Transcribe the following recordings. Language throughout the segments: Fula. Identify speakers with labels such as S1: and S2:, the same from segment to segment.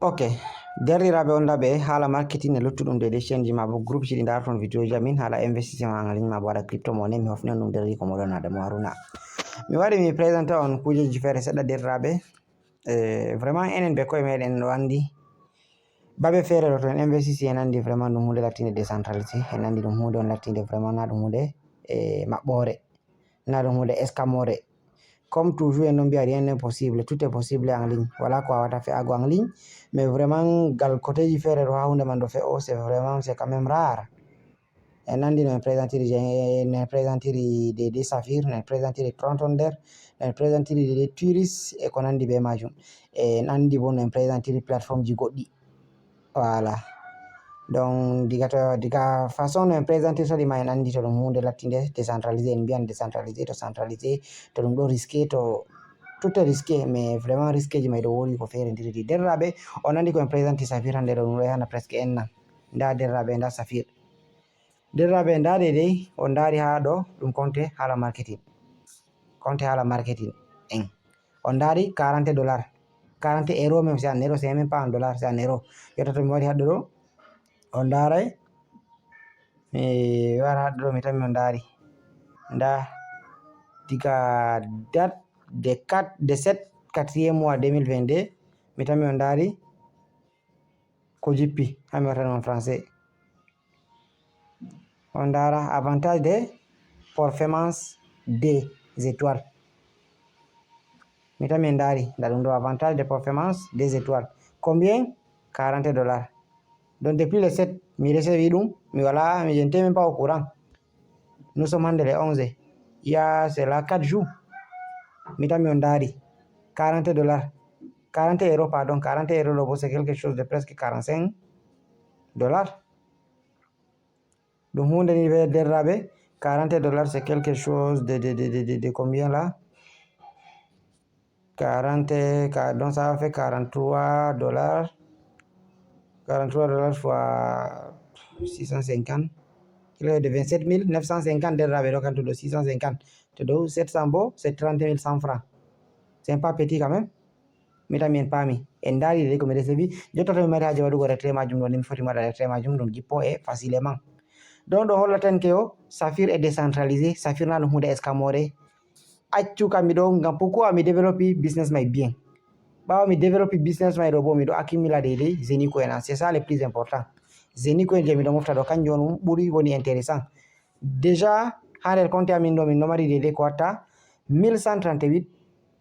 S1: Ok, derɗiraɓe on laɓe hala marketing e luttuɗum de change ma bo groupe ji ɗi darton vidéo jamin hala investissement en ligne ma bo waɗa crypto monnaie mi hofni on ɗum derri ko moɗon Adamo Haruna mi waɗi mi présente on kujeji feere seɗɗa derɗiraɓe vraiment enen ɓe koye meɗen ɗo andi babe feere ɗo to en investisi en andi vraiment ɗum hunde lattinde décentralisé en andi ɗum hunde on lattinde vraiment na ɗum hunde maɓɓore na ɗum hunde escamore. Comme toujours, on dit rien n'est possible, tout est possible en ligne. Voilà quoi, on a fait en ligne. Mais vraiment, gal côté du faire c'est vraiment, c'est quand même rare. On a dit on présenté des saphirs, on présenté des trontonders, on présenté des touristes et qu'on a dit des majums. Et on a dit on présenté des plateformes du Godi. Voilà. Donc diga façon de présenter ça en andi to monde latinde décentralisé en bien décentralisé to centralisé to ɗum ɗo risqué to tout est risqué mais vraiment risqué ji may ɗo woni ko feere ndiri derraɓe on andi ko en présente safir hande ɗo ɗum ɗo yana presque enna nda derraɓe nda safir derraɓe nda dedei on dari ha ɗo ɗum compte hala marketing en on dari $40 €40 même c'est en euro c'est même pas en dollars c'est en euro yotta to mi wari haɗɗo ɗo on daray mi wara ɗo mi tan on dari nda diga date de 7/4 mois 2022 mi tan on dari ko jippi ha mi wata en français on dara avantage de performance des étoiles mi tan min dari nda ɗum ɗo avantage de performance des étoiles combien $40. Donc depuis le 7 mi recevi ɗum mi wala mi jente même pas au courant. Nous sommes hande le 11 il y a c'est là 4 jours mi tan mi on dari $40 €, pardon, €40 c'est quelque chose de presque $45. Donc hunde ni derraɓe $40 c'est quelque chose de combien là 40 donc ça fait $43 fois 650 de 27 950 derraɓe ɗo kanto ɗo 650 to dow 700 bo c'est 30 100 francs. C'est pas petit quand même. Mita mi en pami en dari de ko mi recevi jotta to mi mari haje wadugo retrait majum ɗo ni mi foti waɗa retrait majum ɗum jippo e facilement. Donc ɗo hollaten ke o Saphir est décentralisé, Saphir na ɗum hunde escamore accu kam mi ɗo ngam pourquoi mi développi business may bien ɓawa mi développi business may ɗo bo mi ɗo accumula dedei zeni coin c'est ça le plus important. Zeni coin je mi ɗo mofta ɗo kanjum on ɓuri woni intéressant déjà ha nder compte amin ɗo min ɗo mari dedei ko watta 1138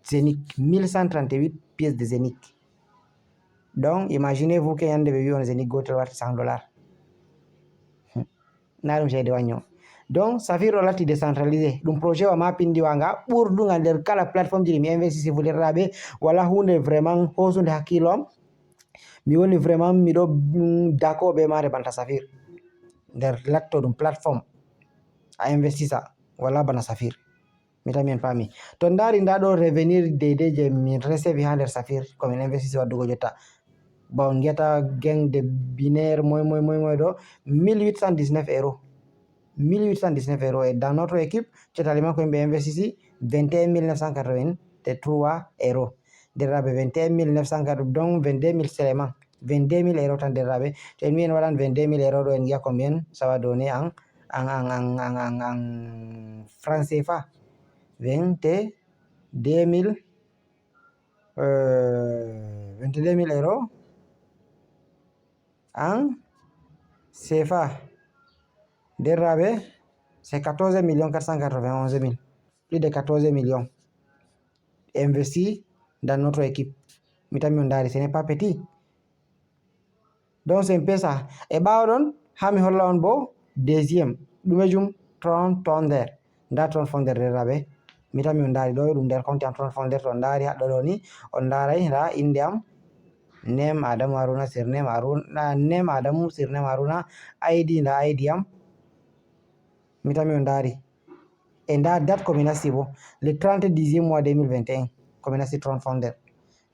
S1: Zenic, 1138 pièces de Zenic. Donc, imaginez-vous qu'il y a un de Zenic gotel wat $100. Na ɗum cede wagno. Donc, Saphir o latti décentralisé. Ɗum projet wa ma pindi wanga ɓurdugal nder kala plateforme ji mi investisi fulirraɓe wala hunde vraiment hosude hakkilo am. Mi woni vraiment miɗo d'accord be mare banta Saphir. Nder latto ɗum plateforme a investisa wala bana Saphir. Mitamin pami to ndari nda ɗo revenir deidei je min recevi ha nder Saphir komin investisi waddugo jotta bon geta gain de binaire moy ɗo 1819 €. 1819 € et dans notre équipe totalement ko yimɓe investisi 21 983 €. Derraɓe 21 980 donc 22 000 seulement 22 000 € tan derraɓe to en wi en waɗan 22 000 € ɗo en giya combien ça va donner en franc CFA 22 000 € en CFA derraɓe c'est 14 491 000, plus de 14 millions investis dans notre équipe. Mitami on ce n'est pas petit. Donc c'est un peu ça. Et ɓawo ha mi holla on bo deuxième ɗumejum Tron Founder nda Tron Founder derraɓe mitami on dari ɗo ɗum nder compte am Tron Founder to on dari haɗɗo ɗo ni on daray nda inde am name Adamu Haruna surname Haruna name Adamu surname Haruna ID nda ID am mitami on dari et nda date ko mi nasti bo le 30/10 mois 2021 ko mi nasti Tron Founder.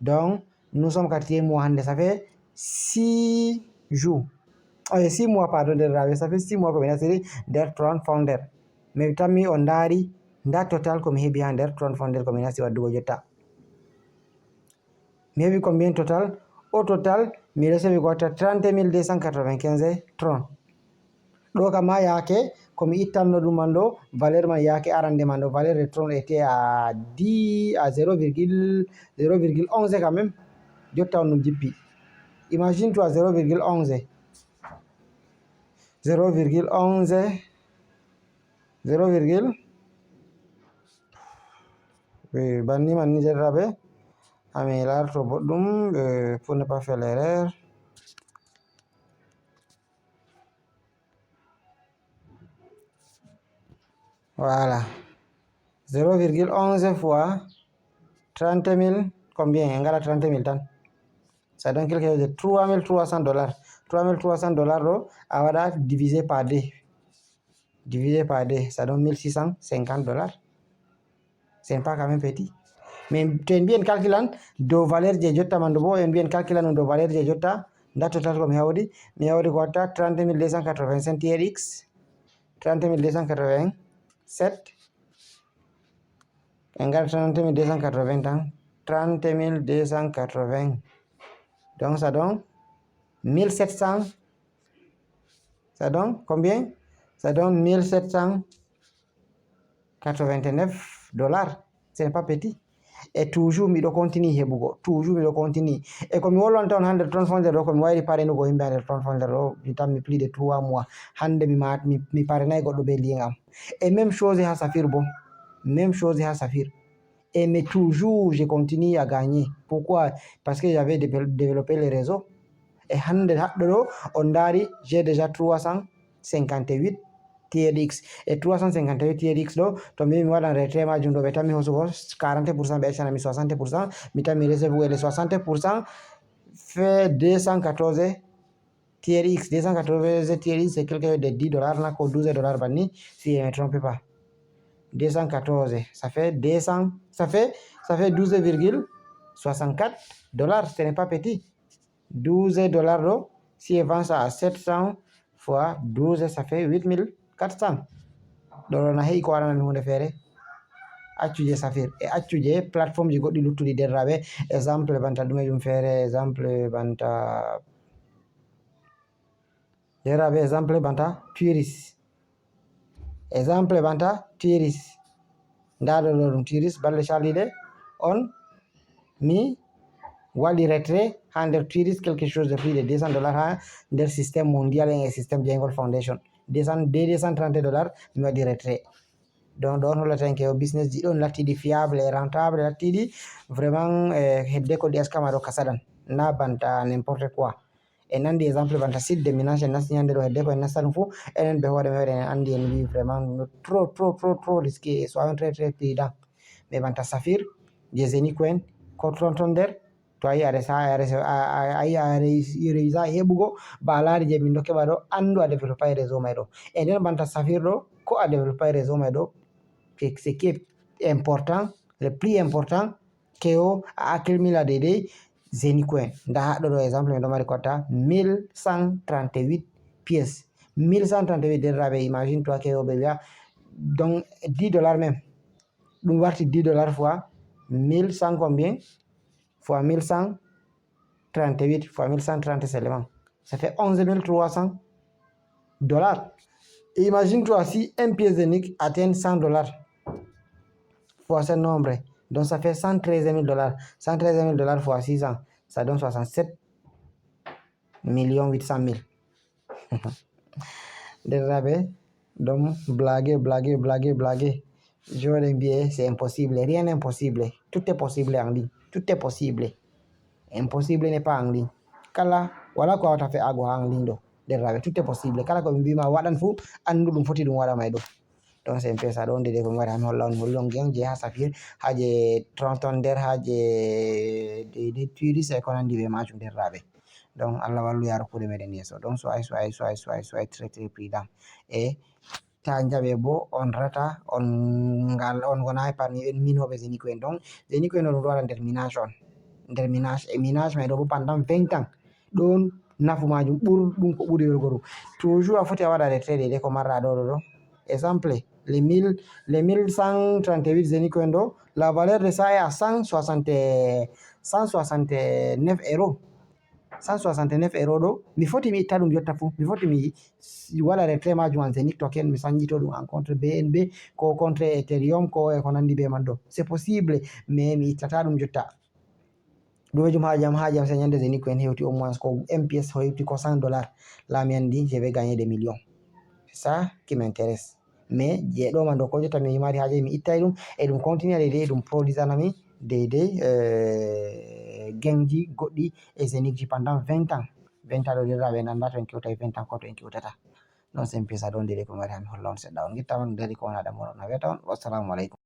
S1: Donc nous sommes 4e mois hande ça fait 6 jours 6 mois pardon derraɓe ça fait 6 mois ko mi nastiri nder Tron Founder mais tammi on dari nda total ko mi heɓi ha nder Tron Founder ko mi nasti waddugo jotta mi heɓi combien total Au total, mi recevi quoi 30 295 tron. Ɗo kam ma yake komi ittanno ɗum man ɗo valeur man yake arande man ɗo valeur de tron était à 0,11 quand même. Jotta on ɗum jippi. Imagine toi 0,11 0,11 0, banni man ni derraɓe ami larto boɗɗum pour ne pas faire l'erreur. Voilà. 0,11 fois 30 000, combien? Engara 30 000 tan. Ça donne quelque chose de $3,300. $3,300 awada divisé par 2. Divisé par 2, ça donne $1,650. C'est pas quand même petit. Mais tu es bien calculant de valeur de jotta mandobo et bien calculant de valeur de jotta. Da total comme yaoudi. Mi yaoudi quoi 30 285 TRX. 30 287. Engare 30 280. 30 280. Donc ça donne 1700. Ça donne combien? Ça donne $1,789. Ce n'est pas petit. Et toujours mi do continue hebugo. Toujours mi do continue. Et comme mi wolon ton 100 tron fonder do comme wayri pare no go himbe 100 tron fonder do mi tammi plus de 3 mois. Hande mi pare nay goddo be lingam. Et même chose ha Safir bon. Même chose ha Safir. Et mais toujours je continue à gagner. Pourquoi? Parce que j'avais développé les réseaux. Et hande haddo on dari j'ai déjà 358 TRX et 358 TRX do to mi wadan retrait majum do be tammi hosugo 40% be chana mi 60% mi tammi receive les 60% fait 214 TRX. 214 TRX c'est quelque chose de $10 na ko $12 banni si je ne me trompe pas. 214 ça fait 200 ça fait 12,64 $. Ce n'est pas petit. $12 do si on vend ça à 700 fois 12 ça fait 8,400. ɗo na heyi ko waɗanami hunde feere accuje Safir e accuje plateforme ji goɗɗi luttuɗi derraɓe. Exemple banta ɗumejum feere exemple banta derraɓe exemple banta Tuiris. Exemple banta Tuiris nda ɗo ɗum Tuiris balle calliɗe on mi waɗi retrait ha nder Tuiris quelque chose de plus de $200 ha nder système mondial et système Jengol Foundation. $230 mi waɗi retrait. Donc ɗon hollata ke o business ji ɗon lattiɗi fiable et rentable, lattiɗi vraiment hedde ko ɗi askama ɗo kasaɗan na banta n'importe quoi. En andi exemple banta site de minage en nasti nyande ɗo hedde ko en nastan fu enen be hoore meɗen en andi en wi vraiment trop risqué, so très prudent. Mais banta Safir je Zenicoin ko ton nder to ayi a réussir heɓugo ba a laari je min ɗo keɓa ɗo andu a développé réseau may ɗo. Et nden banta Safir ɗo ko a développé réseau may ɗo ce qui est important, le plus important keo a accumula daidai Zenicoin. Nda haɗo ɗo exemple min ɗo mari kotta 1138 pièces. 1138 derraɓe imagine toi keo ɓe wiya donc $10 même ɗum warti $10 fois 1100 combien fois 1138 fois 1130 seulement ça fait $11,300. Imagine toi si un pièce Zenic atteint $100 fois ce nombre, donc ça fait $113,000. $113,000 fois 600, ça donne 67,800,000. Derraɓe donc blaguer. Je bien c'est impossible, rien n'est impossible, tout est possible en ligne, tout est possible. Impossible n'est pas en ligne. Kala wala ko wata fe ago en ligne do derraɓe tout est possible. Kala ko ɓe mbima waɗan fu andu ɗum foti ɗum waɗa may ɗo. Donc c'est un peu ça ɗon de ko ngari mi holla on hollon gen je ha Safir ha je Tronton nder ha je de Tuiris e ko nandi be majum derraɓe. Donc Allah wallu yaro kuɗe meɗen yeso. Donc so ay très prudent et ta jaɓe bo on rata on gona parmi minoɓe Zenicoin. Donc Zenicoin ɗo ɗum ɗo waɗa nder minage on nder minage e minage may ɗo bo pendant 20 ans ɗon nafu majum ɓurɗum ko ɓuri yorgoru toujours a foti a waɗa retrait de ko marra ɗo exemple les 1138 Zenicoin ɗo la valeur de ça est à 169 €. 169 euro ɗo mi foti mi itta ɗum jotta fu mi foti mi waɗa retrait majum an Zenith token mi sanjito ɗum en contre BNB ko contre Ethereum ko e ko nandi be man ɗo c'est possible mais mi ittata ɗum jotta ɗumejum hajam sai nyande Zenith ko en hewti au moins ko MPS ko hewti ko 100 dollars là mi andi je vais gagner des millions c'est ça qui m'intéresse mais je ɗo man ɗo ko jotta mi mari haje mi ittay ɗum e ɗum continue de ɗum produisanami deydey genji goɗɗi e Zenith ji pendant 20 ans 20 ans ɗo derraɓe nanda to en kewtay 20 ans ko to en kewtata non c'est un peu ça ɗon dede ko mari ha mi holla on seɗɗa on guittama ɗum dari ko wona ɗam on a wiyata on wassalamu aleykum